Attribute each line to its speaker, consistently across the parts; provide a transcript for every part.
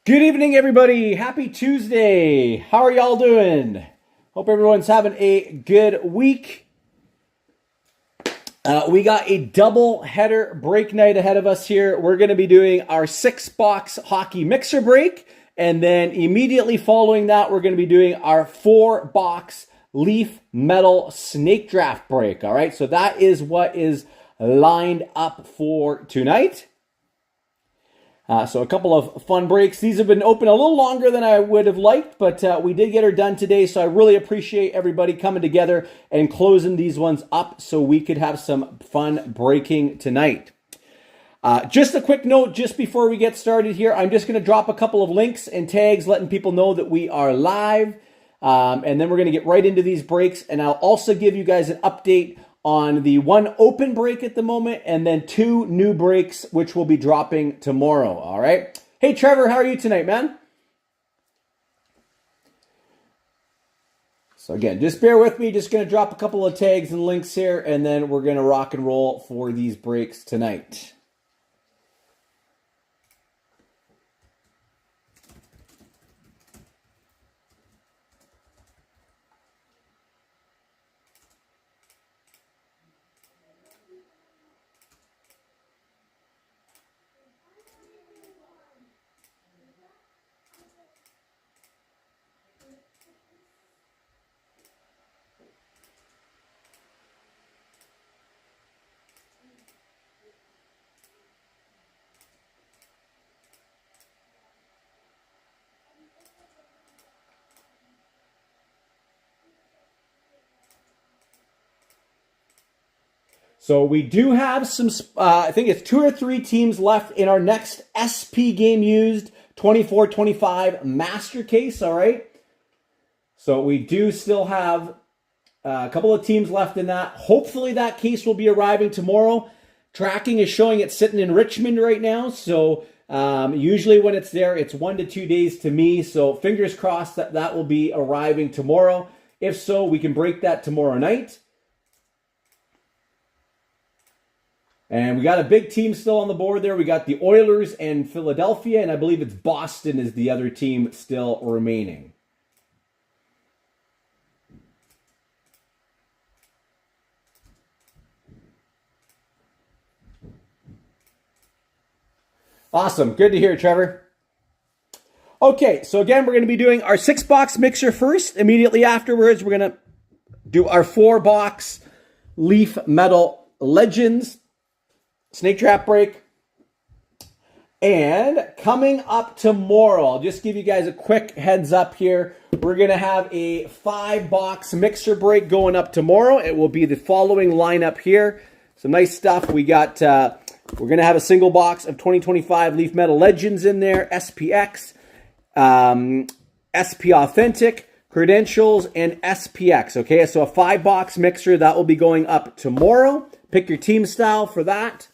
Speaker 1: Good evening, everybody. Happy Tuesday. How are y'all doing? Hope everyone's having a good week. We got a double header break night ahead of us here. We're going to be doing our 6-box hockey mixer break. And then immediately following that, we're going to be doing our 4-box Leaf Metal Snake Draft break. All right, so that is what is lined up for tonight. So a couple of fun breaks. These have been open a little longer than I would have liked, but we did get her done today. So I really appreciate everybody coming together and closing these ones up so we could have some fun breaking tonight. Just a quick note, just before we get started here, I'm just going to drop a couple of links and tags letting people know that we are live. And then we're going to get right into these breaks. And I'll also give you guys an update on the 1 open break at the moment, and then 2 new breaks, which will be dropping tomorrow, all right? Hey, Trevor, how are you tonight, man? So again, just bear with me. Just going to drop a couple of tags and links here, and then we're going to rock and roll for these breaks tonight. So we do have some, I think it's 2 or 3 teams left in our next SP Game Used 24-25 Master Case, all right? So we do still have a couple of teams left in that. Hopefully that case will be arriving tomorrow. Tracking is showing it's sitting in Richmond right now, so usually when it's there, it's 1 to 2 days to me, so fingers crossed that that will be arriving tomorrow. If so, we can break that tomorrow night. And we got a big team still on the board there. We got the Oilers and Philadelphia, and I believe it's Boston is the other team still remaining. Awesome. Good to hear, Trevor. Okay, so again, we're going to be doing our 6-box mixer first. Immediately afterwards, we're going to do our 4-box Leaf Metal Legends Snake Trap break. And coming up tomorrow, I'll just give you guys a quick heads up here. We're going to have a 5-box mixer break going up tomorrow. It will be the following lineup here. Some nice stuff. We got, we're going to have a single box of 2025 Leaf Metal Legends in there, SPX, SP Authentic, Credentials, and SPX. Okay, so a 5-box mixer that will be going up tomorrow. Pick your team style for that.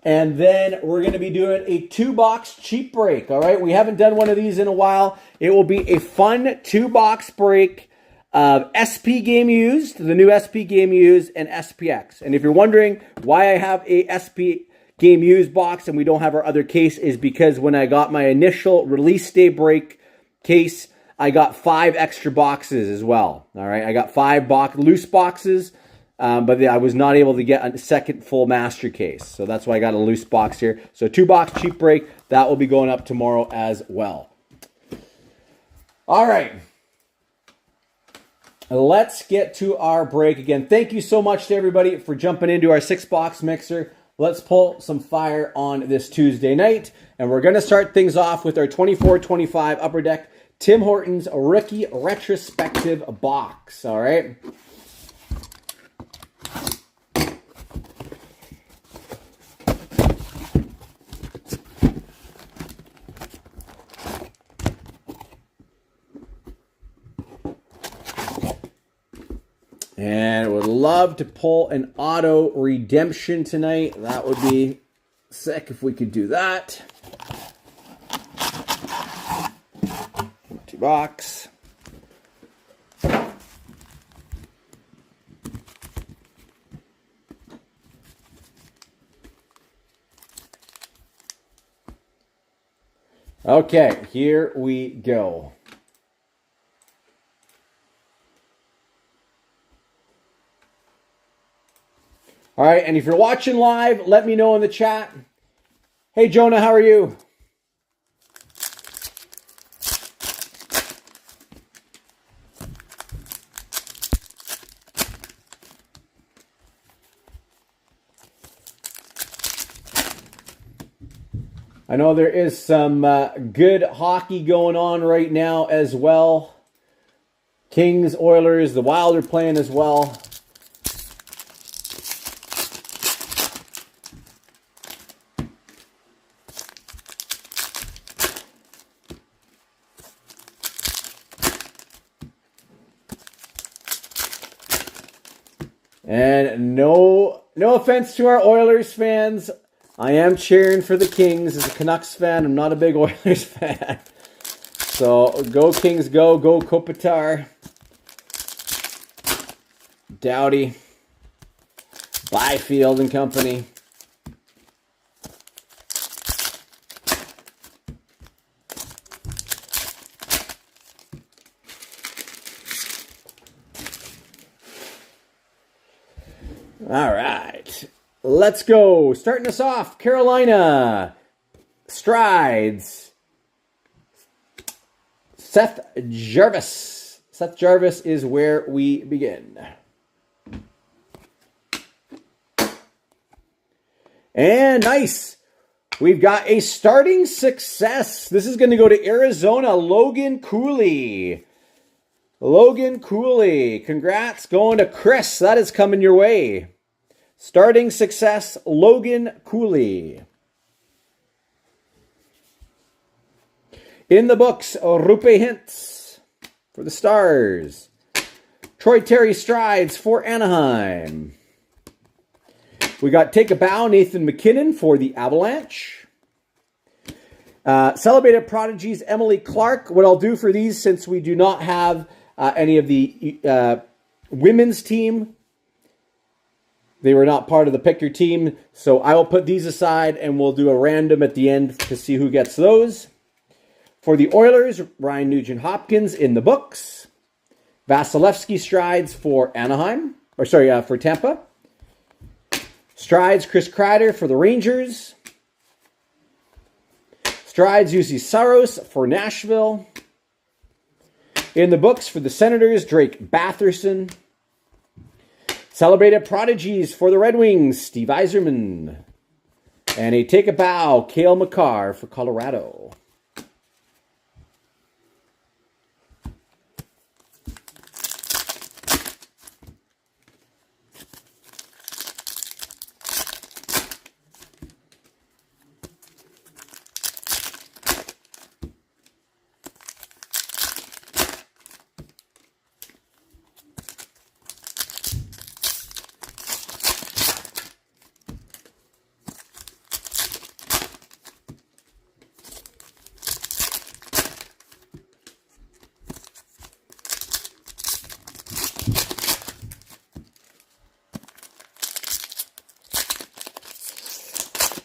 Speaker 1: And then we're going to be doing a 2-box cheap break, all right? We haven't done one of these in a while. It will be a fun 2-box break of SP Game Used, the new SP Game Used, and SPX. And if you're wondering why I have a SP Game Used box and we don't have our other case, is because when I got my initial release day break case, I got 5 extra boxes as well, all right? I got 5 loose boxes. But I was not able to get a second full master case. So that's why I got a loose box here. So 2-box cheap break. That will be going up tomorrow as well. All right. Let's get to our break. Again, thank you so much to everybody for jumping into our 6-box mixer. Let's pull some fire on this Tuesday night. And we're going to start things off with our 24-25 Upper Deck Tim Hortons Rookie Retrospective box. All right. And would love to pull an auto redemption tonight. That would be sick if we could do that. Empty box. Okay, here we go. All right, and if you're watching live, let me know in the chat. Hey, Jonah, how are you? I know there is some good hockey going on right now as well. Kings, Oilers, the Wild are playing as well. And no offense to our Oilers fans. I am cheering for the Kings as a Canucks fan. I'm not a big Oilers fan. So go Kings, go Kopitar, Doughty, Byfield and company. All right, let's go. Starting us off, Carolina, Strides, Seth Jarvis. Seth Jarvis is where we begin. And nice. We've got a starting success. This is going to go to Arizona, Logan Cooley. Logan Cooley. Congrats going to Chris. That is coming your way. Starting success, Logan Cooley. In the books, Rupe Hintz for the Stars. Troy Terry Strides for Anaheim. We got Take a Bow, Nathan McKinnon for the Avalanche. Celebrated Prodigies, Emily Clark. What I'll do for these, since we do not have any of the women's team, they were not part of the Pick Your Team, so I will put these aside and we'll do a random at the end to see who gets those. For the Oilers, Ryan Nugent-Hopkins in the books. Vasilevsky Strides for Anaheim, for Tampa. Strides Chris Kreider for the Rangers. Strides Juuse Saros for Nashville. In the books for the Senators, Drake Batherson. Celebrated Prodigies for the Red Wings, Steve Yzerman. And a Take a Bow, Cale Makar for Colorado.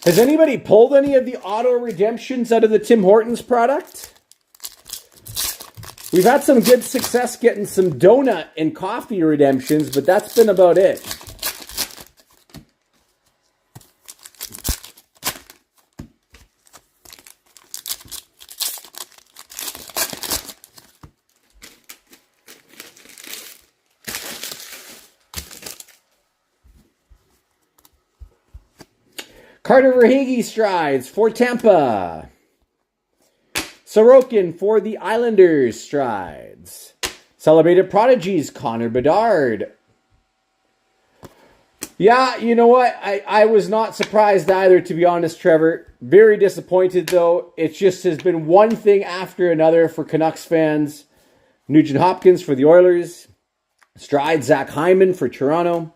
Speaker 1: Has anybody pulled any of the auto redemptions out of the Tim Hortons product? We've had some good success getting some donut and coffee redemptions, but that's been about it. Carter Verhaeghe Strides for Tampa. Sorokin for the Islanders Strides. Celebrated Prodigies, Connor Bedard. Yeah, you know what? I was not surprised either, to be honest, Trevor. Very disappointed, though. It just has been one thing after another for Canucks fans. Nugent-Hopkins for the Oilers. Strides Zach Hyman for Toronto.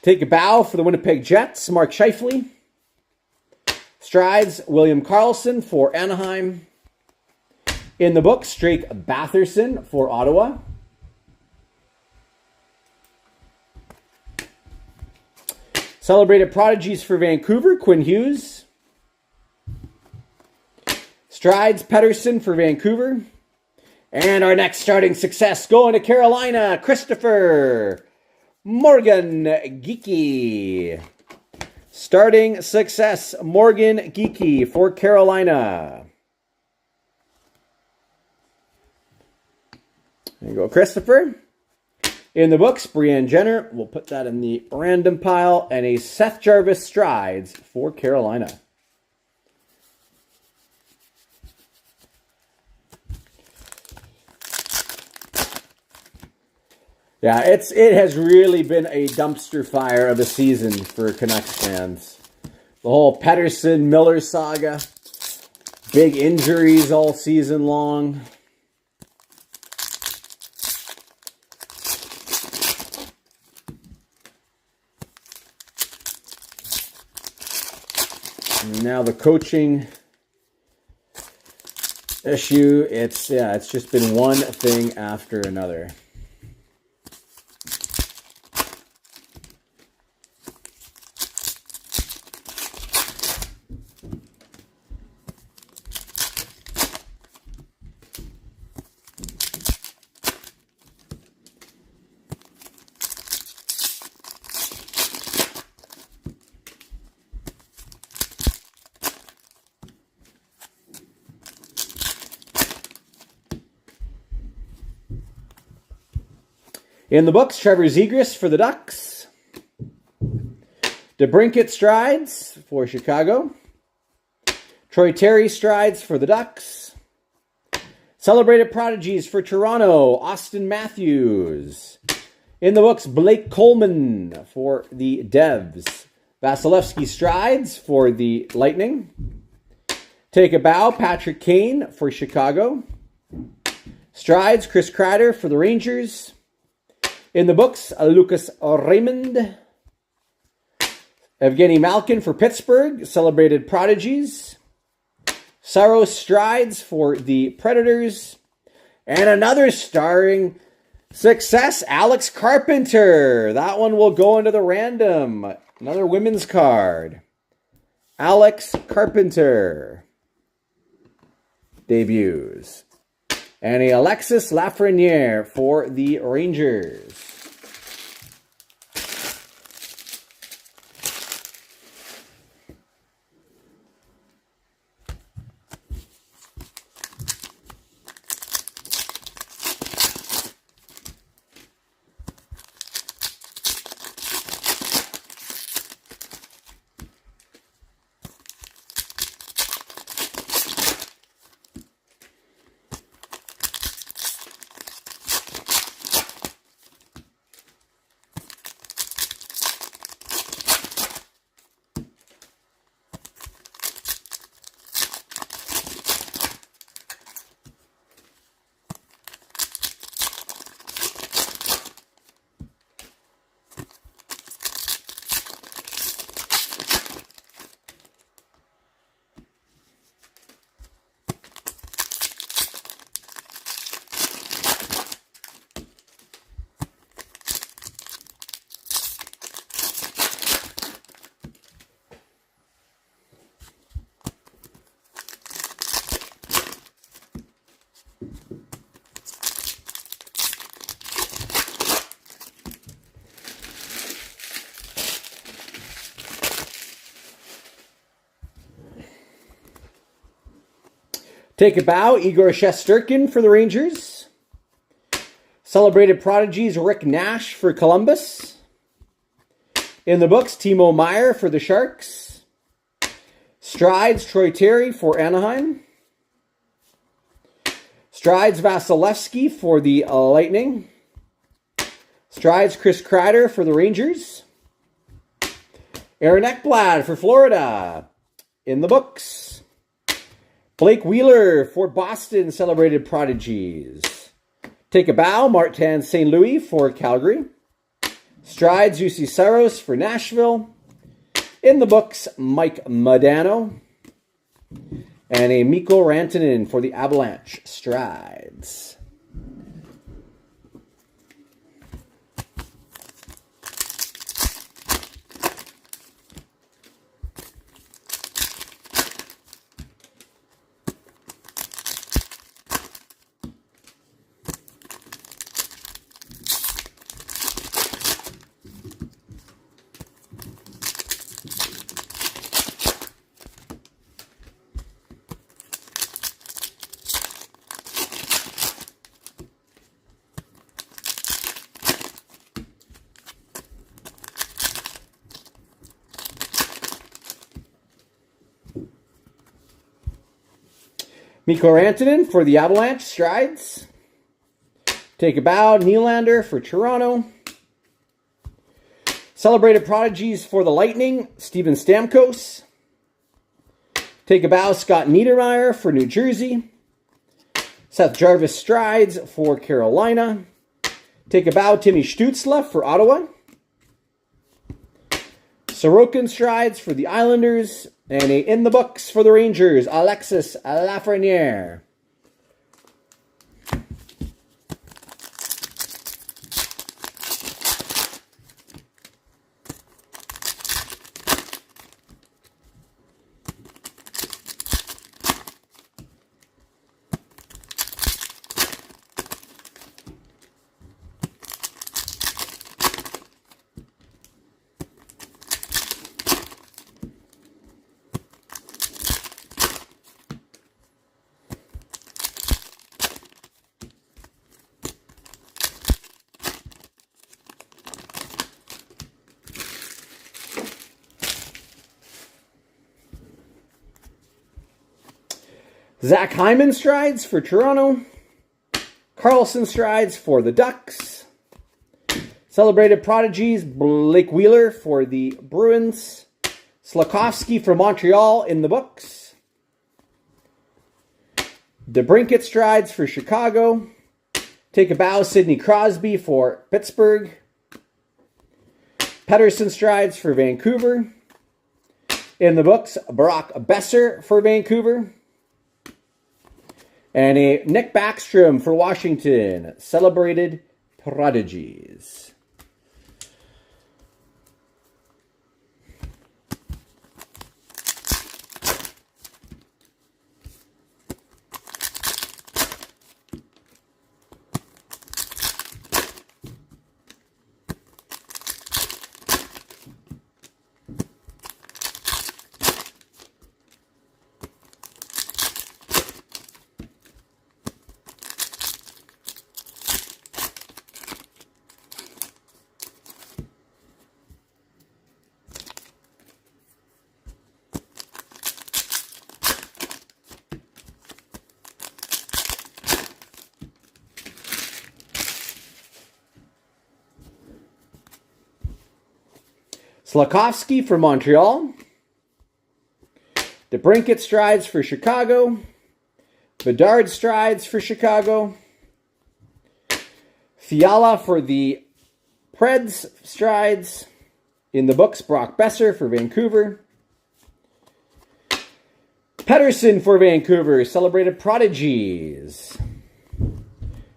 Speaker 1: Take a Bow for the Winnipeg Jets, Mark Scheifele. Strides, William Karlsson for Anaheim. In the books, Drake Batherson for Ottawa. Celebrated Prodigies for Vancouver, Quinn Hughes. Strides Pedersen for Vancouver. And our next starting success going to Carolina, Christopher Morgan Geekie. Starting success, Morgan Geekie for Carolina. There you go, Christopher. In the books, Brianne Jenner. We'll put that in the random pile. And a Seth Jarvis Strides for Carolina. Yeah, it has really been a dumpster fire of a season for Canucks fans. The whole Pedersen-Miller saga. Big injuries all season long. And now the coaching issue. It's just been one thing after another. In the books, Trevor Zegras for the Ducks. DeBrincat Strides for Chicago. Troy Terry Strides for the Ducks. Celebrated Prodigies for Toronto, Austin Matthews. In the books, Blake Coleman for the Devs. Vasilevsky Strides for the Lightning. Take a Bow, Patrick Kane for Chicago. Strides, Chris Kreider for the Rangers. In the books, Lucas Raymond. Evgeny Malkin for Pittsburgh, Celebrated Prodigies. Saros Strides for the Predators. And another starring success, Alex Carpenter. That one will go into the random. Another women's card. Alex Carpenter debuts. And a Alexis Lafreniere for the Rangers. Take a Bow, Igor Shesterkin for the Rangers. Celebrated Prodigies, Rick Nash for Columbus. In the books, Timo Meier for the Sharks. Strides, Troy Terry for Anaheim. Strides, Vasilevsky for the Lightning. Strides, Chris Kreider for the Rangers. Aaron Ekblad for Florida. In the books. Blake Wheeler for Boston, Celebrated Prodigies. Take a Bow, Martin St. Louis for Calgary. Strides, UC Saros for Nashville. In the books, Mike Modano. And a Mikko Rantanen for the Avalanche. Strides. Mikko Rantanen for the Avalanche, Strides. Take a bow, Nylander for Toronto. Celebrated Prodigies for the Lightning, Steven Stamkos. Take a bow, Scott Niedermayer for New Jersey. Seth Jarvis Strides for Carolina. Take a bow, Timmy Stützle for Ottawa. Sorokin Strides for the Islanders. And a in the books for the Rangers, Alexis Lafreniere. Zach Hyman Strides for Toronto. Carlson Strides for the Ducks. Celebrated Prodigies, Blake Wheeler for the Bruins. Slafkovsky for Montreal in the books. DeBrincat Strides for Chicago. Take a bow, Sidney Crosby for Pittsburgh. Pettersson Strides for Vancouver. In the books, Brock Besser for Vancouver. And a Nick Backstrom for Washington. Celebrated Prodigies. Slafkovsky for Montreal. DeBrincat Strides for Chicago. Bedard Strides for Chicago. Fiala for the Preds Strides. In the books, Brock Besser for Vancouver. Pettersson for Vancouver. Celebrated Prodigies.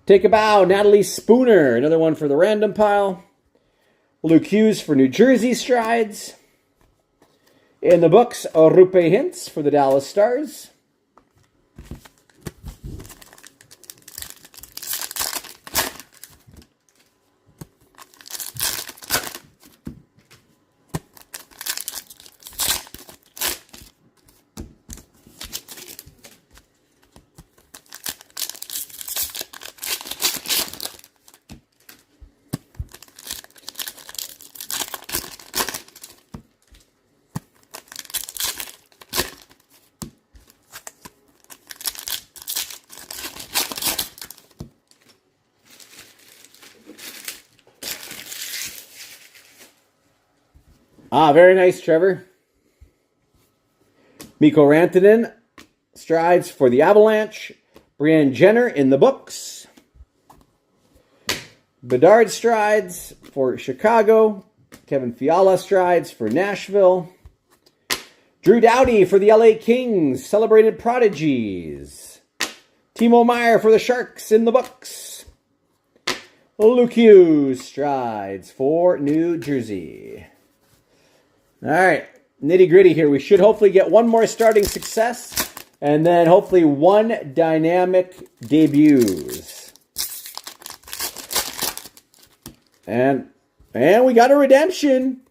Speaker 1: Take a bow, Natalie Spooner. Another one for the random pile. Luke Hughes for New Jersey Strides. In the books, Rupe Hintz for the Dallas Stars. Very nice, Trevor. Mikko Rantanen Strides for the Avalanche. Brianne Jenner in the books. Bedard Strides for Chicago. Kevin Fiala Strides for Nashville. Drew Doughty for the LA Kings. Celebrated Prodigies. Timo Meier for the Sharks in the books. Luke Hughes Strides for New Jersey. All right, nitty gritty here. We should hopefully get one more starting success and then hopefully one dynamic debuts. And we got a redemption.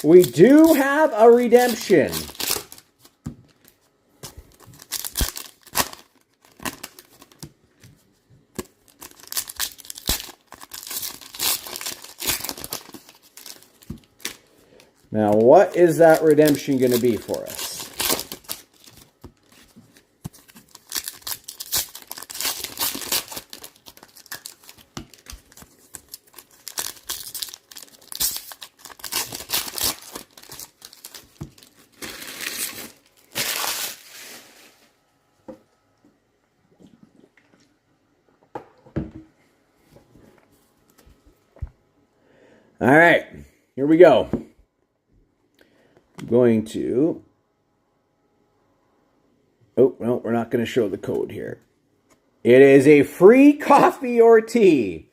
Speaker 1: We do have a redemption. Now, what is that redemption going to be for us? All right, here we go. I'm going to... Oh, no, we're not going to show the code here. It is a free coffee or tea.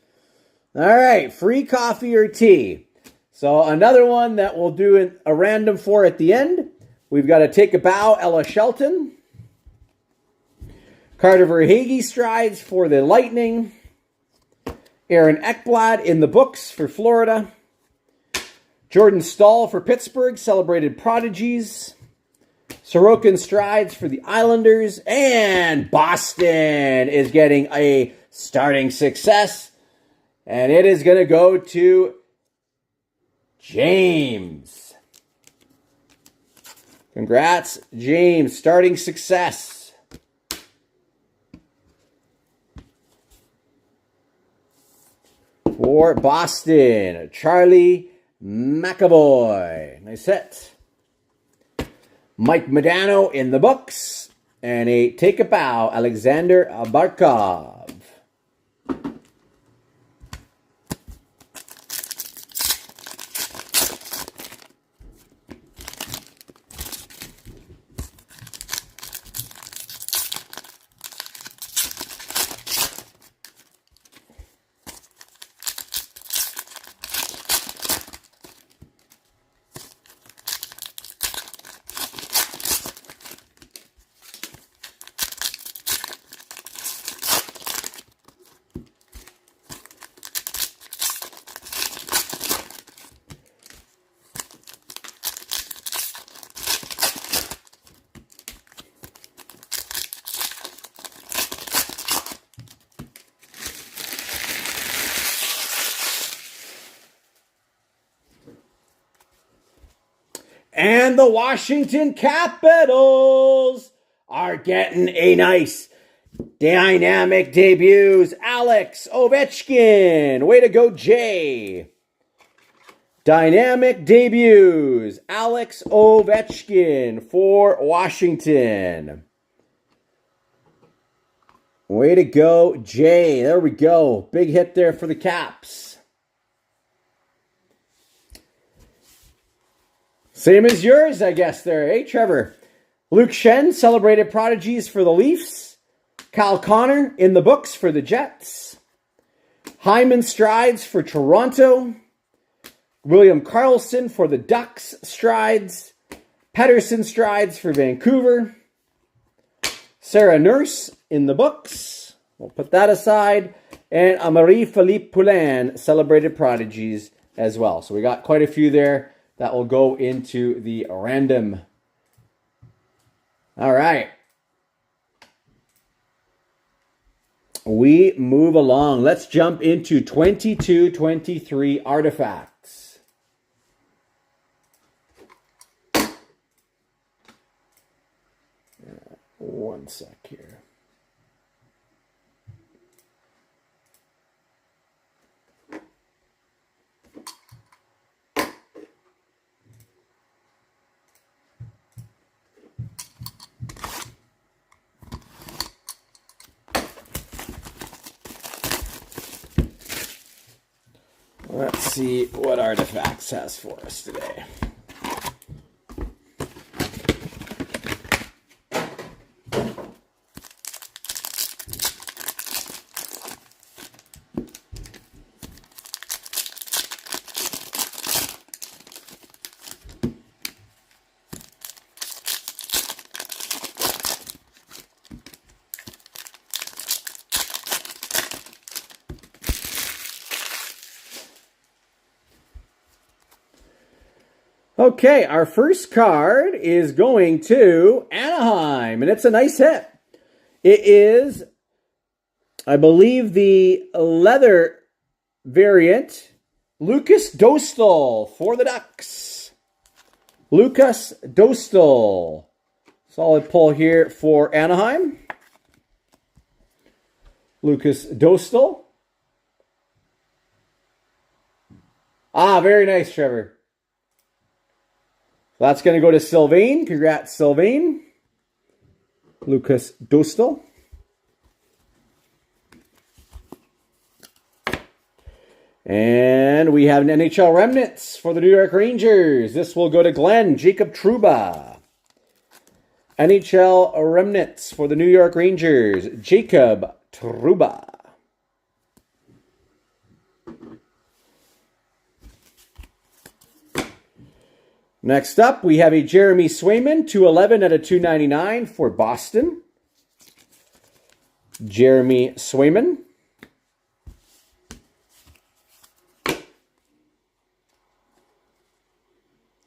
Speaker 1: All right, free coffee or tea. So another one that we'll do a random for at the end. We've got to Take a Bow, Ella Shelton. Carter Verhaeghe strides for the Lightning. Aaron Ekblad in the books for Florida. Jordan Staal for Pittsburgh, celebrated prodigies. Sorokin strides for the Islanders. And Boston is getting a starting success. And it is going to go to James. Congrats, James. Starting success. For Boston, Charlie McAvoy. Nice hit. Mike Modano in the books. And a Take a Bow, Alexander Barkov. And the Washington Capitals are getting a nice dynamic debuts. Alex Ovechkin. Way to go, Jay. Dynamic debuts. Alex Ovechkin for Washington. Way to go, Jay. There we go. Big hit there for the Caps. Same as yours, I guess, there, eh, Trevor? Luke Schenn, celebrated prodigies for the Leafs. Kyle Connor in the books for the Jets. Hyman strides for Toronto. William Karlsson for the Ducks strides. Pettersson strides for Vancouver. Sarah Nurse in the books. We'll put that aside. And Marie-Philippe Poulin, celebrated prodigies as well. So we got quite a few there that will go into the random. All right. We move along. Let's jump into 22-23 artifacts. One sec here. Let's see what Artifacts has for us today. Okay, our first card is going to Anaheim, and it's a nice hit. It is, I believe, the leather variant, Lucas Dostal for the Ducks. Lucas Dostal. Solid pull here for Anaheim. Lucas Dostal. Ah, very nice, Trevor. That's going to go to Sylvain. Congrats, Sylvain. Lucas Dostal. And we have an NHL Remnants for the New York Rangers. This will go to Glenn, Jacob Trouba. NHL Remnants for the New York Rangers, Jacob Trouba. Next up, we have a Jeremy Swayman, 211 out of 299 for Boston. Jeremy Swayman.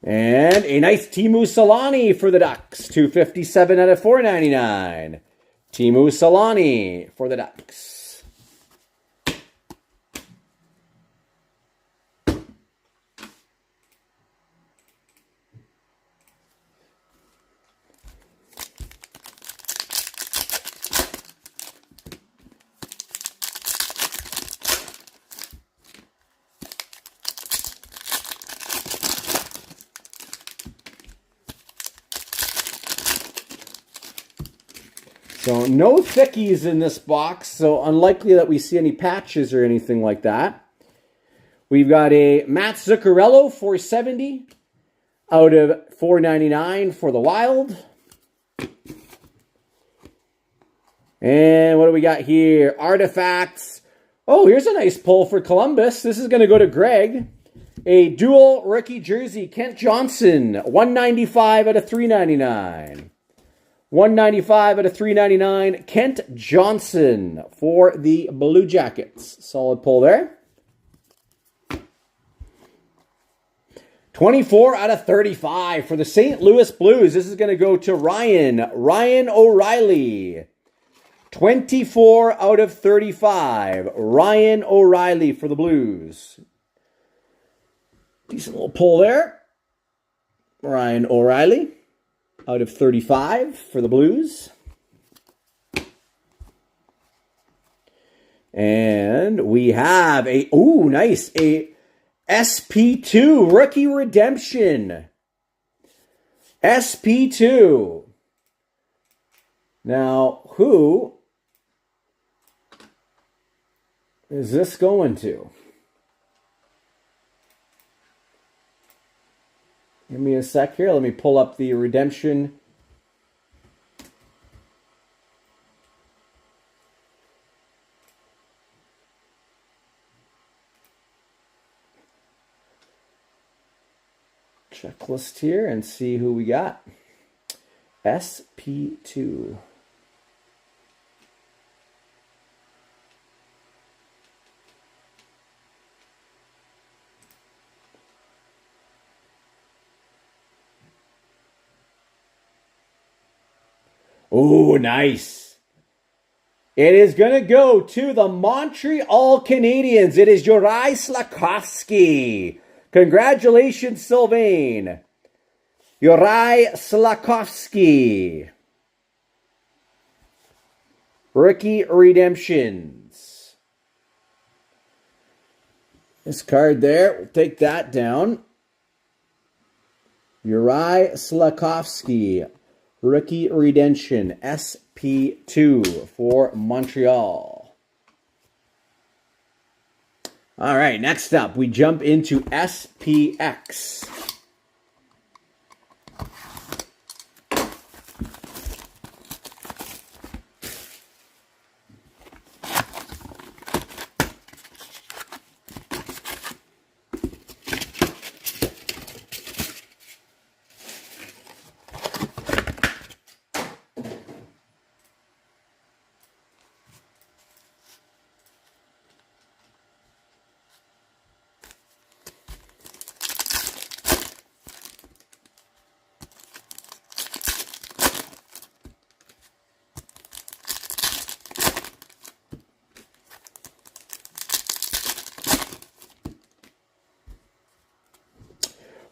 Speaker 1: And a nice Teemu Selanne for the Ducks, 257 out of 499. Teemu Selanne for the Ducks. So no thickies in this box, so unlikely that we see any patches or anything like that. We've got a Matt Zuccarello, 470 out of 499 for the Wild. And what do we got here? Artifacts. Oh, here's a nice pull for Columbus. This is going to go to Greg. A dual rookie jersey, Kent Johnson, 195 out of 399. 195 out of 399, Kent Johnson for the Blue Jackets. Solid pull there. 24 out of 35 for the St. Louis Blues. This is going to go to Ryan O'Reilly. 24 out of 35, Ryan O'Reilly for the Blues. Decent little pull there. Ryan O'Reilly. Out of 35 for the Blues. And we have a, nice, a SP2 Rookie Redemption. SP2. Now, who is this going to? Give me a sec here. Let me pull up the redemption. Checklist here and see who we got. SP2. Oh, nice. It is going to go to the Montreal Canadiens. It is Juraj Slafkovsky. Congratulations, Sylvain. Juraj Slafkovsky. Rookie Redemptions. This card there, we'll take that down. Juraj Slafkovsky. Rookie Redemption, SP2 for Montreal. All right, next up, we jump into SPX.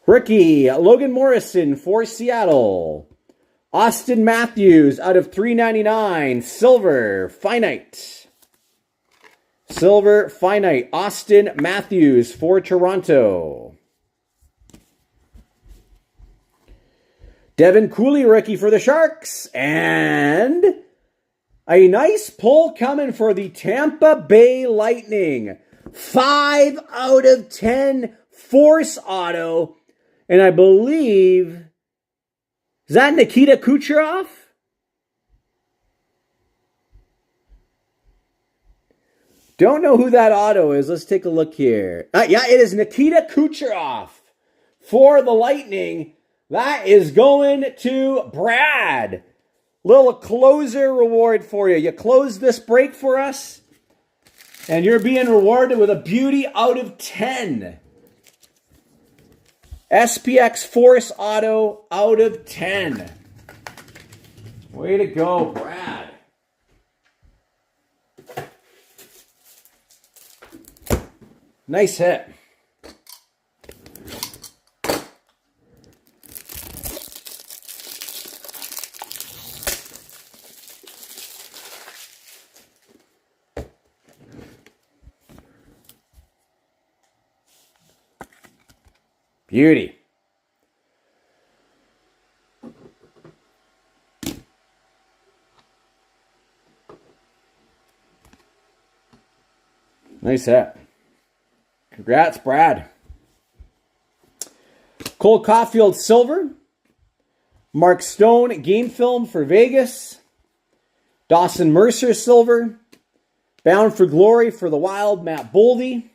Speaker 1: Rookie, Logan Morrison for Seattle. Austin Matthews out of 399. Silver, Finite. Silver, Finite. Austin Matthews for Toronto. Devin Cooley, rookie for the Sharks. And a nice pull coming for the Tampa Bay Lightning. 5 out of 10 Force Auto. And I believe, is that Nikita Kucherov? Don't know who that auto is. Let's take a look here. Yeah, it is Nikita Kucherov for the Lightning. That is going to Brad. Little closer reward for you. You close this break for us, and you're being rewarded with a beauty out of 10. SPX Force Auto out of 10. Way to go, Brad. Nice hit. Beauty. Nice hit. Congrats, Brad. Cole Caulfield Silver. Mark Stone Game Film for Vegas. Dawson Mercer Silver. Bound for Glory for the Wild, Matt Boldy.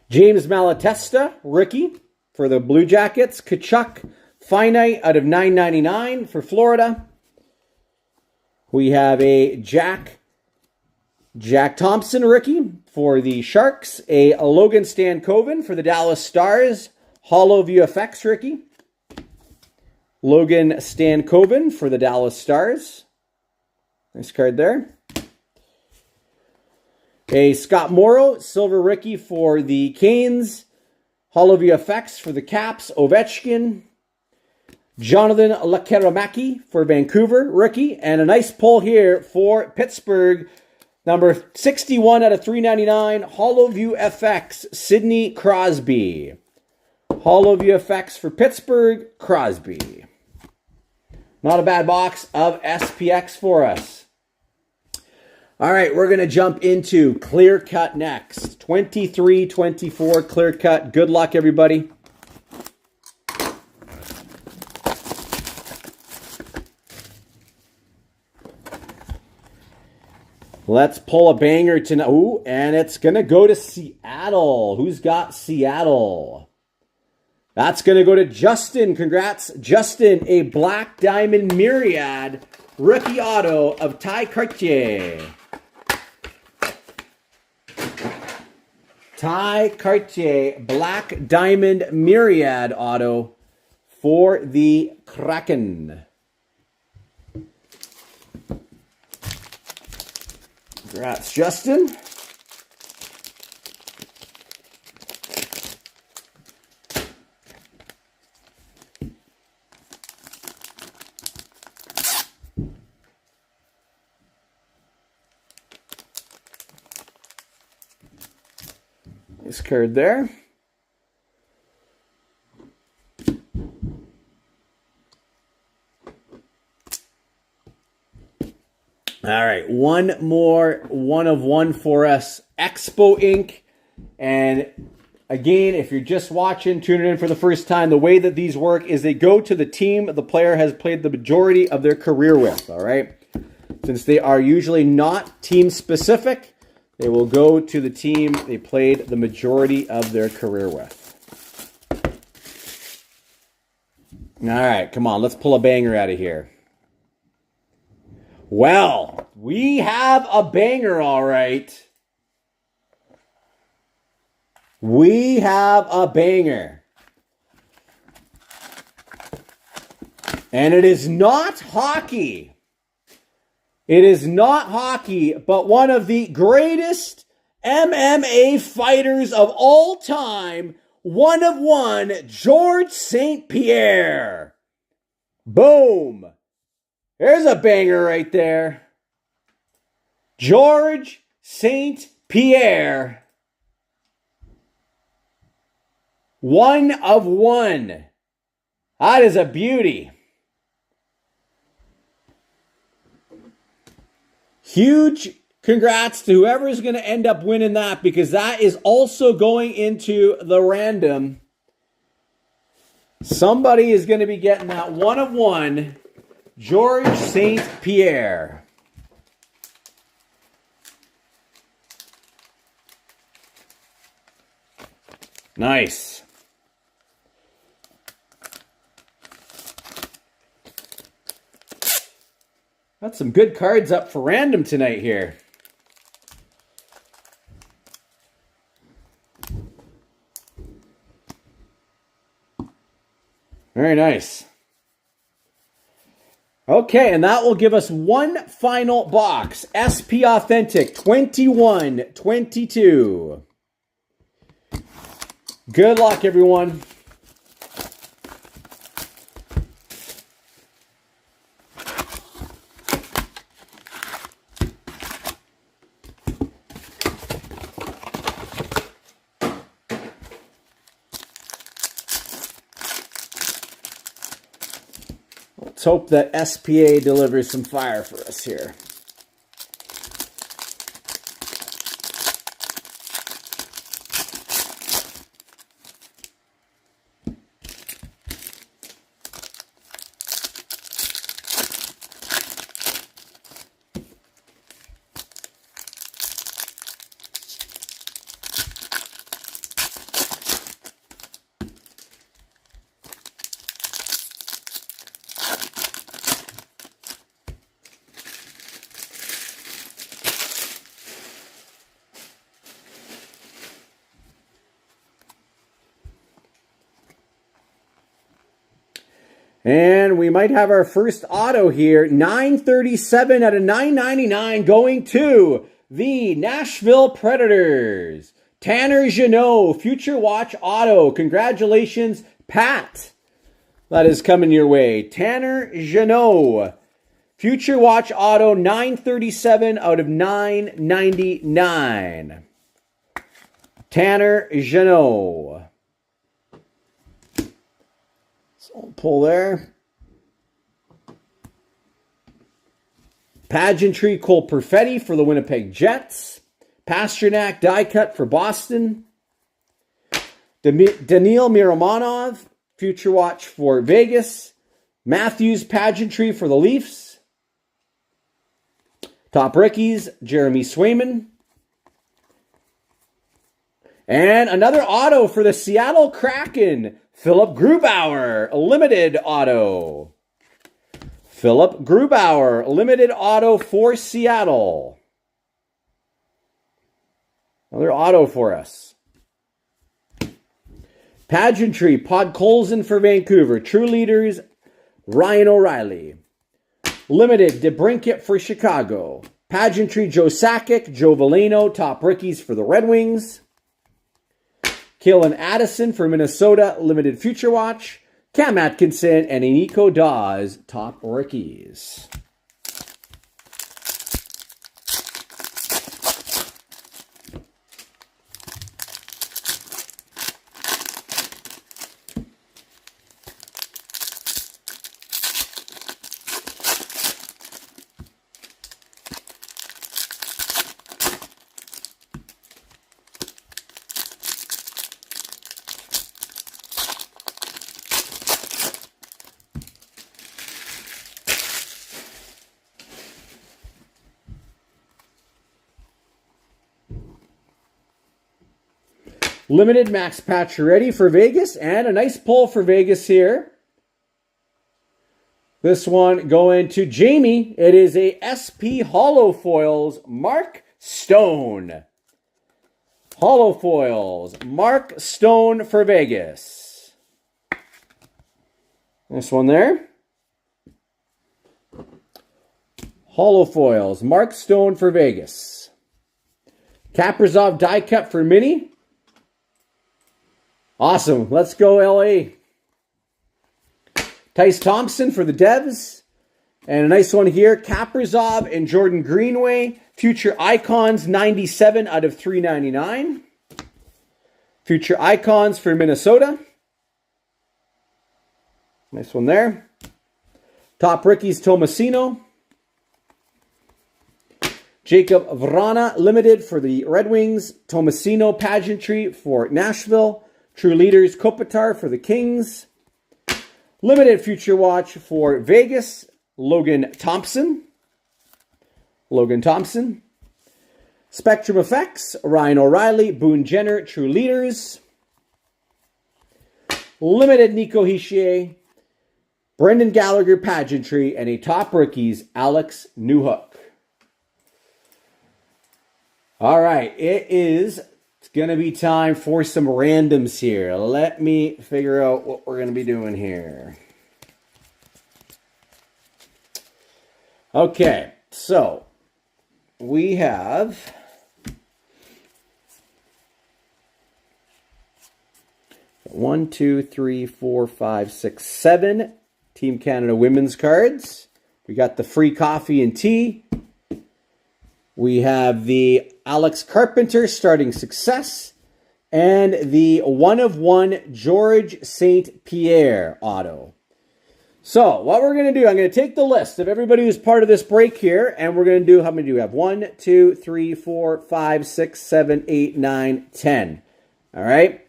Speaker 1: James Malatesta, rookie for the Blue Jackets. Tkachuk, finite out of $9.99 for Florida. We have a Jack Thompson, rookie for the Sharks. A Logan Stankoven for the Dallas Stars. Holo VFX, rookie. Logan Stankoven for the Dallas Stars. Nice card there. A Scott Morrow, silver rookie for the Canes. Holo VFX for the Caps, Ovechkin. Jonathan Lekkerimäki for Vancouver, rookie. And a nice pull here for Pittsburgh. Number 61 out of 399, Holo VFX, Sidney Crosby. Holo VFX for Pittsburgh, Crosby. Not a bad box of SPX for us. All right, we're going to jump into Clear Cut next. 23-24 Clear Cut. Good luck, everybody. Let's pull a banger tonight. Ooh, and it's going to go to Seattle. Who's got Seattle? That's going to go to Justin. Congrats, Justin. A Black Diamond Myriad rookie auto of Ty Cartier. Ty Cartier, Black Diamond Myriad auto for the Kraken. Congrats, Justin. Nice card there. All right, one more one of one for us. Expo Inc. And again, if you're just watching, tuning in for the first time, the way that these work is they go to the team the player has played the majority of their career with, all right? Since they are usually not team specific, they will go to the team they played the majority of their career with. All right, come on, let's pull a banger out of here. Well, we have a banger, all right. We have a banger. And it is not hockey. It is not hockey, but one of the greatest MMA fighters of all time, 1 of 1, George St. Pierre. Boom. There's a banger right there. George St. Pierre. 1 of 1. That is a beauty. Huge congrats to whoever is going to end up winning that, because that is also going into the random. Somebody is going to be getting that 1 of 1 George St. Pierre. Nice. Got some good cards up for random tonight here. Very nice. Okay, and that will give us one final box. SP Authentic 21-22. Good luck, everyone. Let's hope that SPA delivers some fire for us here. And we might have our first auto here. 937 out of 999 going to the Nashville Predators. Tanner Jeannot, Future Watch auto. Congratulations, Pat. That is coming your way. Tanner Jeannot. Future Watch auto, 937 out of 999. Tanner Jeannot. Pull there. Pageantry Cole Perfetti for the Winnipeg Jets. Pasternak die cut for Boston. Daniil Miromanov, Future Watch for Vegas. Matthews Pageantry for the Leafs. Top rookies, Jeremy Swayman. And another auto for the Seattle Kraken. Philip Grubauer, limited auto. Philip Grubauer, limited auto for Seattle. Another auto for us. Pageantry, Podkolzin for Vancouver. True Leaders, Ryan O'Reilly. Limited, DeBrincat for Chicago. Pageantry, Joe Sakic, Joe Veleno, top rookies for the Red Wings. Kalen Addison for Minnesota, limited Future Watch. Cam Atkinson and Nico Dawes, top rookies. Limited Max Pacioretty for Vegas, and a nice pull for Vegas here. This one going to Jamie. It is a SP Holo Foils, Mark Stone. Holo Foils, Mark Stone for Vegas. This one there. Holo Foils, Mark Stone for Vegas. Kaprizov die cut for Mini. Awesome. Let's go, LA. Tice Thompson for the Devs. And a nice one here, Kaprizov and Jordan Greenway. Future Icons, 97 out of 399. Future Icons for Minnesota. Nice one there. Top Rookies, Tomasino. Jacob Vrana, Limited for the Red Wings. Tomasino Pageantry for Nashville. True Leaders, Kopitar for the Kings. Limited Future Watch for Vegas. Logan Thompson. Spectrum Effects, Ryan O'Reilly, Boone Jenner, True Leaders. Limited Nico Hischier, Brendan Gallagher Pageantry, and a Top Rookies, Alex Newhook. All right, it's going to be time for some randoms here. Let me figure out what we're going to be doing here. Okay, so we have 1, 2, 3, 4, 5, 6, 7 Team Canada women's cards. We got the free coffee and tea. We have the Alex Carpenter Starting Success and the 1/1 George St. Pierre auto. So what we're going to do, I'm going to take the list of everybody who's part of this break here, and we're going to do, how many do we have? 1, 2, 3, 4, 5, 6, 7, 8, 9, 10. All right?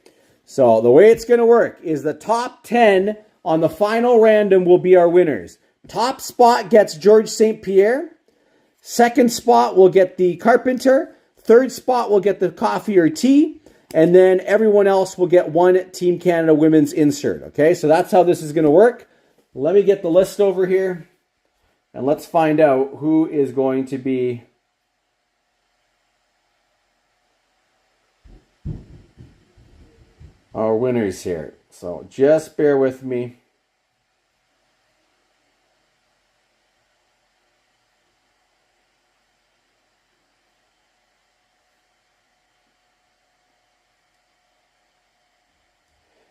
Speaker 1: So the way it's going to work is the top 10 on the final random will be our winners. Top spot gets George St. Pierre. Second spot will get the Carpenter. Third spot will get the coffee or tea. And then everyone else will get one Team Canada women's insert. Okay, so that's how this is going to work. Let me get the list over here, and let's find out who is going to be our winners here. So just bear with me.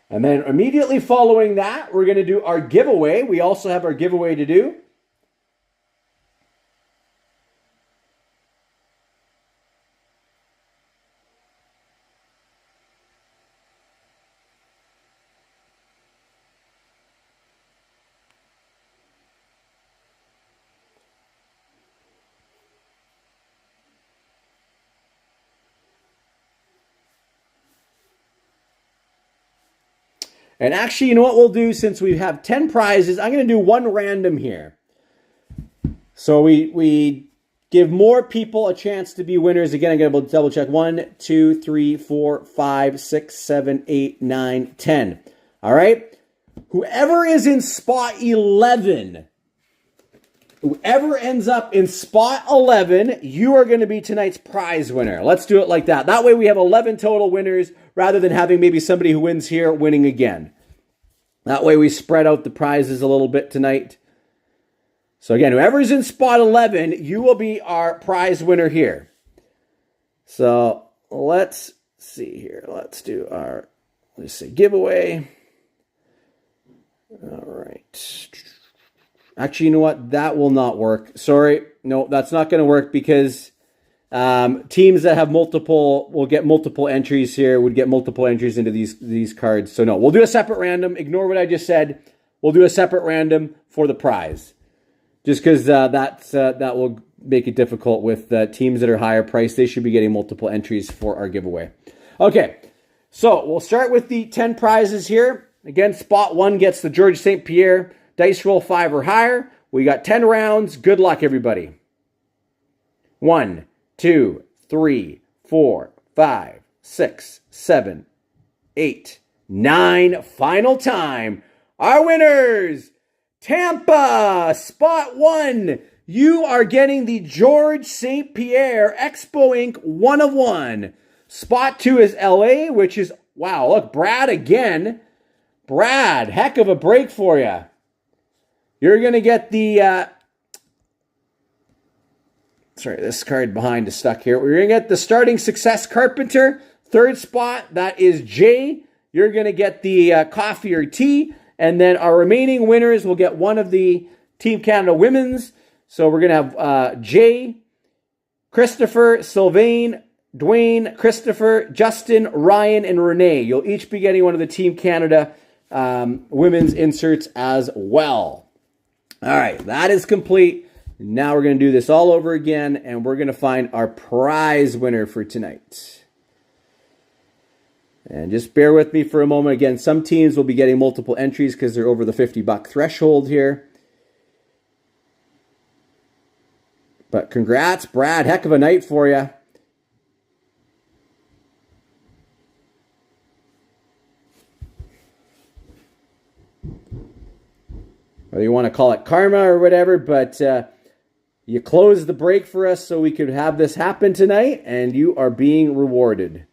Speaker 1: And then immediately following that, we're going to do our giveaway. We also have our giveaway to do. And actually, you know what we'll do since we have 10 prizes? I'm going to do one random here. So we give more people a chance to be winners. Again, I'm going to double check. 1, 2, 3, 4, 5, 6, 7, 8, 9, 10. All right? Whoever is in spot 11, whoever ends up in spot 11, you are going to be tonight's prize winner. Let's do it like that. That way we have 11 total winners rather than having maybe somebody who wins here winning again. That way we spread out the prizes a little bit tonight. So again, whoever's in spot 11, you will be our prize winner here. So let's see here. Let's do our, let's see, giveaway. All right. Actually, you know what? That will not work. Sorry. No, that's not going to work because teams that have multiple will get multiple entries here, would get multiple entries into these cards. So no, we'll do a separate random. Ignore what I just said. We'll do a separate random for the prize. Just because that will make it difficult with teams that are higher priced. They should be getting multiple entries for our giveaway. Okay, so we'll start with the 10 prizes here. Again, spot 1 gets the George St. Pierre dice roll 5 or higher. We got 10 rounds. Good luck, everybody. 1, 2, 3, 4, 5, 6, 7, 8, 9. Final time. Our winners, Tampa, spot 1. You are getting the George St. Pierre Expo Inc. 1/1. Spot 2 is LA, which is, wow, look, Brad again. Brad, heck of a break for you. You're going to get the, sorry, this card behind is stuck here. We're going to get the Starting Success Carpenter. Third spot, that is Jay. you're going to get the coffee or tea. And then our remaining winners will get one of the Team Canada Women's. So we're going to have Jay, Christopher, Sylvain, Dwayne, Christopher, Justin, Ryan, and Renee. You'll each be getting one of the Team Canada women's inserts as well. All right, that is complete. Now we're going to do this all over again, and we're going to find our prize winner for tonight. And just bear with me for a moment. Again, some teams will be getting multiple entries because they're over the $50 threshold here. But congrats, Brad. Heck of a night for you. Whether you want to call it karma or whatever, but you closed the break for us so we could have this happen tonight, and you are being rewarded.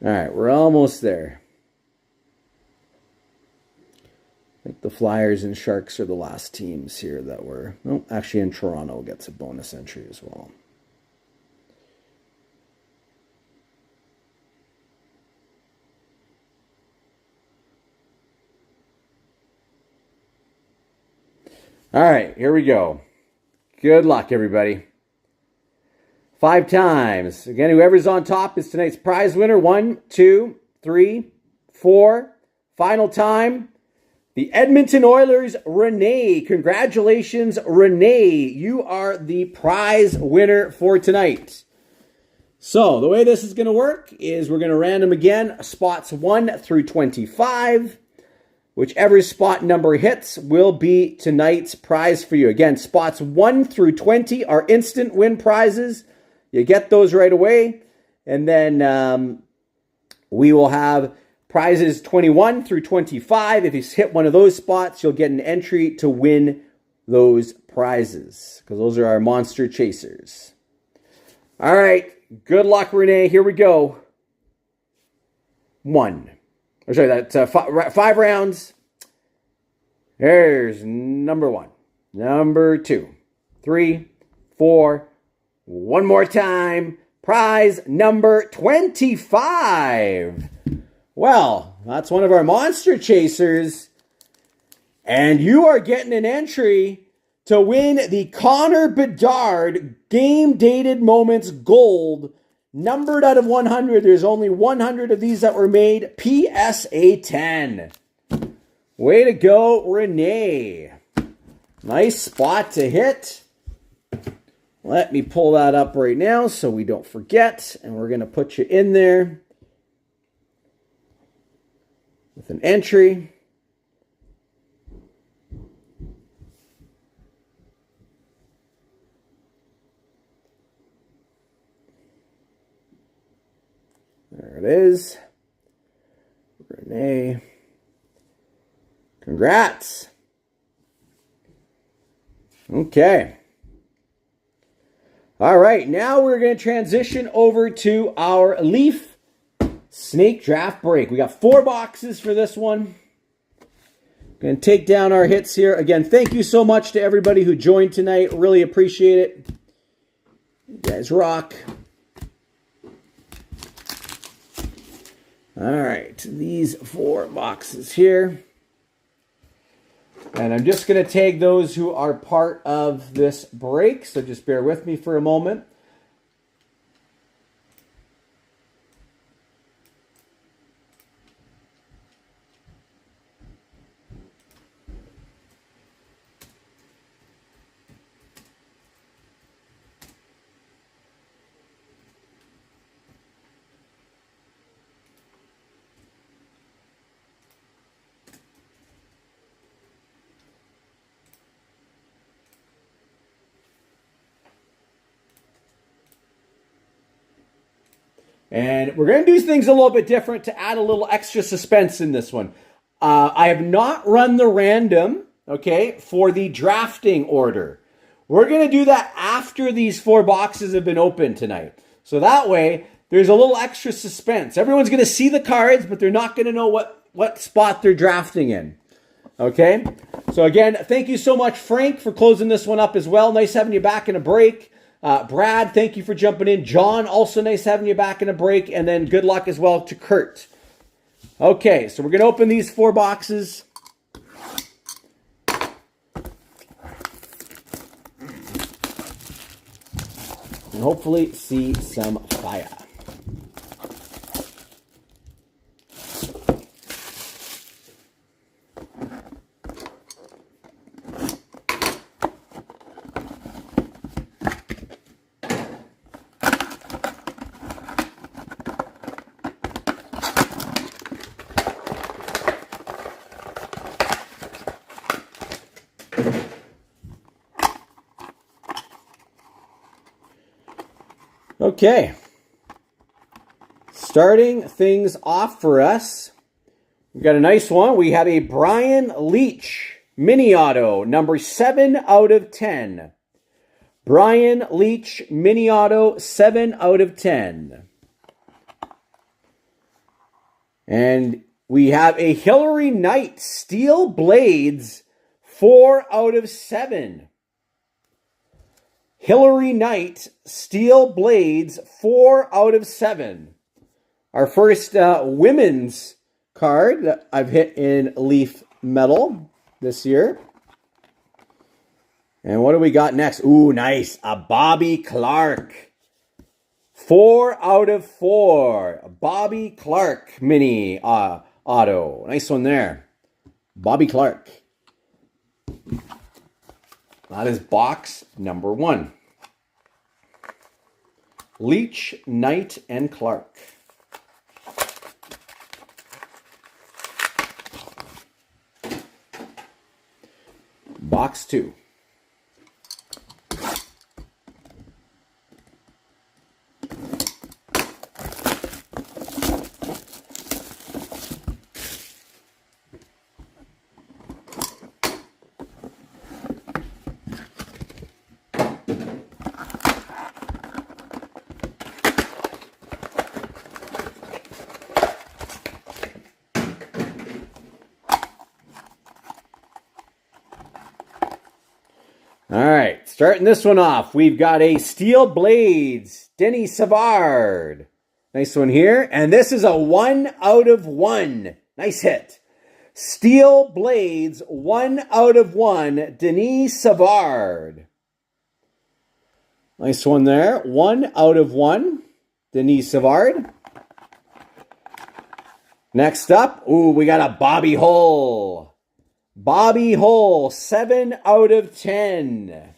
Speaker 1: All right, we're almost there. I think the Flyers and Sharks are the last teams here that were... Oh, actually, in Toronto gets a bonus entry as well. All right, here we go. Good luck, everybody. 5 times. Again, whoever's on top is tonight's prize winner. 1, 2, 3, 4. Final time. The Edmonton Oilers, Renee. Congratulations, Renee. You are the prize winner for tonight. So, the way this is going to work is we're going to random again spots 1 through 25. Whichever spot number hits will be tonight's prize for you. Again, spots 1 through 20 are instant win prizes. You get those right away. And then we will have prizes 21 through 25. If you hit one of those spots, you'll get an entry to win those prizes, because those are our monster chasers. All right. Good luck, Renee. Here we go. 1. Or sorry, that's 5 rounds. There's number 1. Number 2. 3, 4. One more time. Prize number 25. Well, that's one of our monster chasers. And you are getting an entry to win the Connor Bedard Game Dated Moments Gold. Numbered out of 100. There's only 100 of these that were made. PSA 10. Way to go, Renee. Nice spot to hit. Let me pull that up right now so we don't forget. And we're going to put you in there with an entry. There it is. Renee. Congrats. Okay. All right, now we're going to transition over to our Leaf Snake Draft Break. We got 4 boxes for this one. Going to take down our hits here. Again, thank you so much to everybody who joined tonight. Really appreciate it. You guys rock. All right, these 4 boxes here. And I'm just going to tag those who are part of this break, so just bear with me for a moment. And we're going to do things a little bit different to add a little extra suspense in this one. I have not run the random, okay, for the drafting order. We're going to do that after these 4 boxes have been opened tonight. So that way, there's a little extra suspense. Everyone's going to see the cards, but they're not going to know what spot they're drafting in. Okay? So again, thank you so much, Frank, for closing this one up as well. Nice having you back in a break. Brad, thank you for jumping in. John, also nice having you back in a break. And then good luck as well to Kurt. Okay, so we're going to open these 4 boxes. And hopefully see some fire. Okay, starting things off for us, we've got a nice one. We have a Brian Leach mini auto, number 7 out of 10. Brian Leach mini auto, 7 out of 10. And we have a Hillary Knight Steel Blades, 4 out of 7. Hillary Knight Steel Blades, 4 out of 7. Our first women's card that I've hit in Leaf Metal this year. And what do we got next? Ooh, nice. A Bobby Clark. 4 out of 4. Bobby Clark mini auto. Nice one there. Bobby Clark. That is box number 1. Leach, Knight, and Clark. Box 2. All right, starting this one off, we've got a Steel Blades, Denis Savard. Nice one here. And this is a 1 out of 1. Nice hit. Steel Blades, 1 out of 1, Denis Savard. Nice one there. 1 out of 1, Denis Savard. Next up, ooh, we got a Bobby Hull. Bobby Hull, 7 out of 10.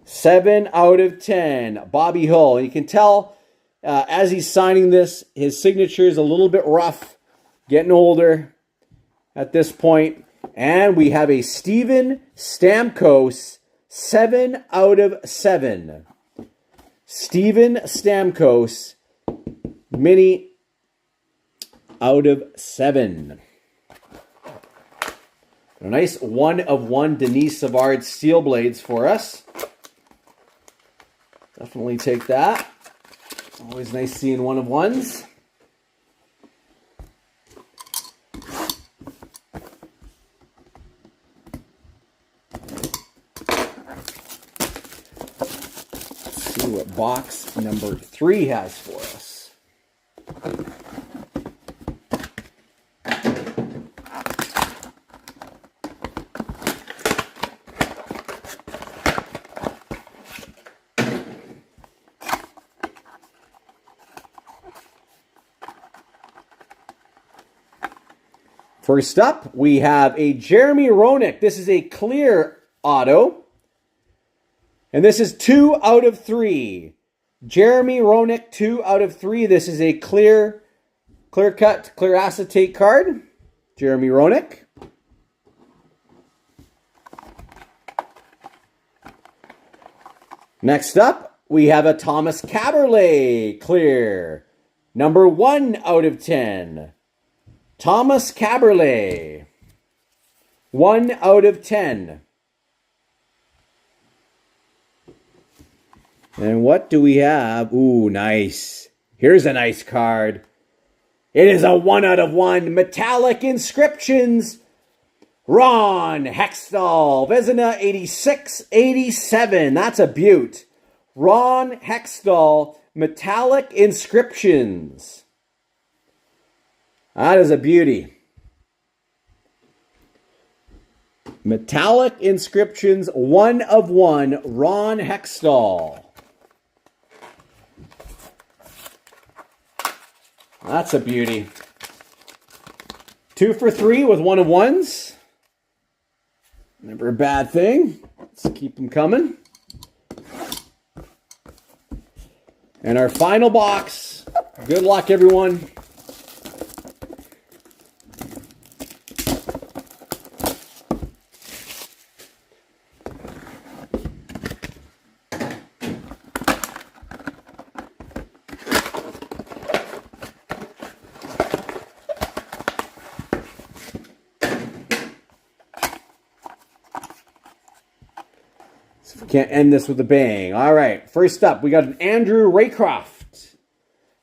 Speaker 1: 7 out of 10. Bobby Hull. And you can tell as he's signing this, his signature is a little bit rough. Getting older at this point. And we have a Steven Stamkos, 7 out of 7. Steven Stamkos, mini out of 7. A nice 1 of 1 Denis Savard Steel Blades for us. Definitely take that. Always nice seeing 1 of 1s. Let's see what box number 3 has for us. First up, we have a Jeremy Roenick. This is a clear auto. And this is 2 out of 3. Jeremy Roenick, 2 out of 3. This is a clear cut, clear acetate card. Jeremy Roenick. Next up, we have a Thomas Caberlet clear. Number 1 out of 10. Thomas Caberlet. 1 out of 10. And what do we have? Ooh, nice. Here's a nice card. It is a 1 out of 1. Metallic Inscriptions. Ron Hextall. Vezina 86-87. That's a beaut. Ron Hextall. Metallic Inscriptions. That is a beauty. Metallic Inscriptions. 1 of 1. Ron Hextall. That's a beauty. 2 for 3 with 1 of 1s. Never a bad thing. Let's keep them coming. And our final box. Good luck, everyone. We can't end this with a bang. All right, first up, we got an Andrew Raycroft.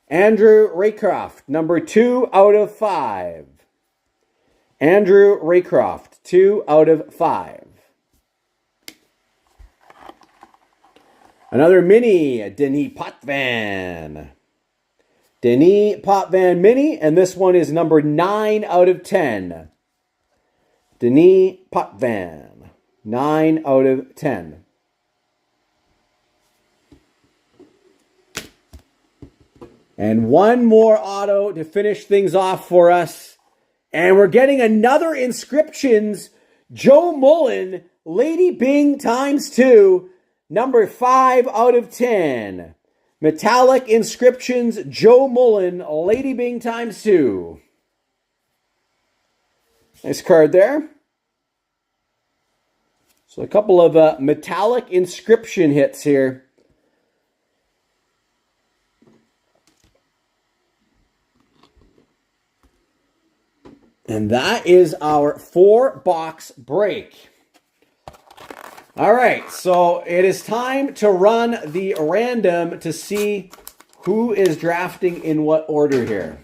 Speaker 1: Andrew Raycroft, number 2 out of 5. Andrew Raycroft, 2 out of 5. Another mini, Denis Potvin. Denis Potvin mini, and this one is number 9 out of 10. Denis Potvin, 9 out of 10. And one more auto to finish things off for us. And we're getting another Inscriptions. Joe Mullen, Lady Byng ×2. Number 5 out of 10. Metallic Inscriptions. Joe Mullen, Lady Byng ×2. Nice card there. So a couple of metallic inscription hits here. And that is our 4-box break. All right, so it is time to run the random to see who is drafting in what order here.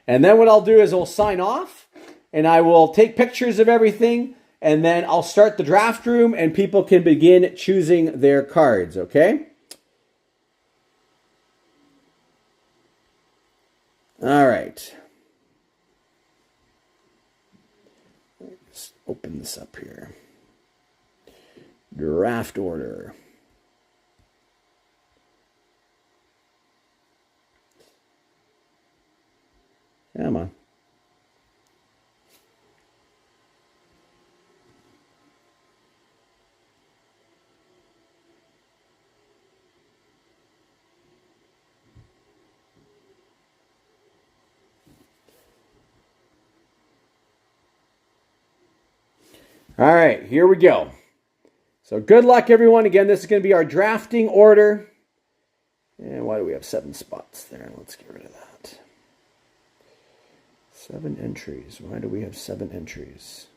Speaker 1: And then what I'll do is I'll sign off, and I will take pictures of everything, and then I'll start the draft room, and people can begin choosing their cards, okay? All right. Let's open this up here. Draft order. Come on. All right, here we go. So good luck, everyone. Again, this is going to be our drafting order. And why do we have 7 spots there? Let's get rid of that. 7 entries. Why do we have 7 entries?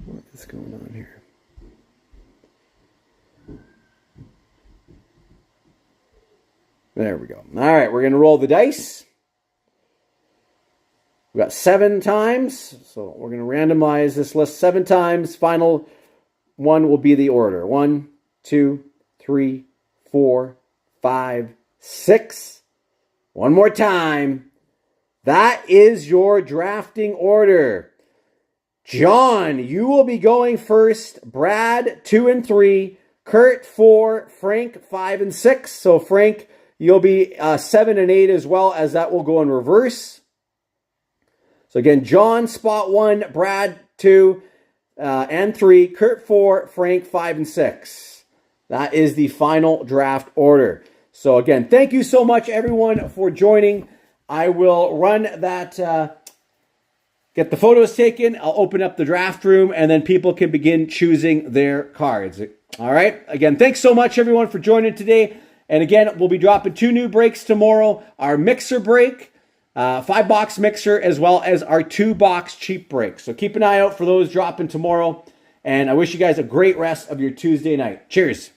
Speaker 1: What is going on here? There we go. All right, we're going to roll the dice. We got 7 times, so we're going to randomize this list 7 times. Final one will be the order. 1, 2, 3, 4, 5, 6. One more time. That is your drafting order. John, you will be going first. Brad, 2 and 3. Kurt, 4. Frank, 5 and 6. So Frank, you'll be 7 and 8 as well, as that will go in reverse. So again, John, spot 1, Brad, 2 and 3, Kurt, 4, Frank, 5 and 6. That is the final draft order. So again, thank you so much, everyone, for joining. I will run that, get get the photos taken. I'll open up the draft room, and then people can begin choosing their cards. All right. Again, thanks so much, everyone, for joining today. And again, we'll be dropping 2 new breaks tomorrow. Our mixer break, 5-box mixer, as well as our 2-box cheap break. So keep an eye out for those dropping tomorrow. And I wish you guys a great rest of your Tuesday night. Cheers.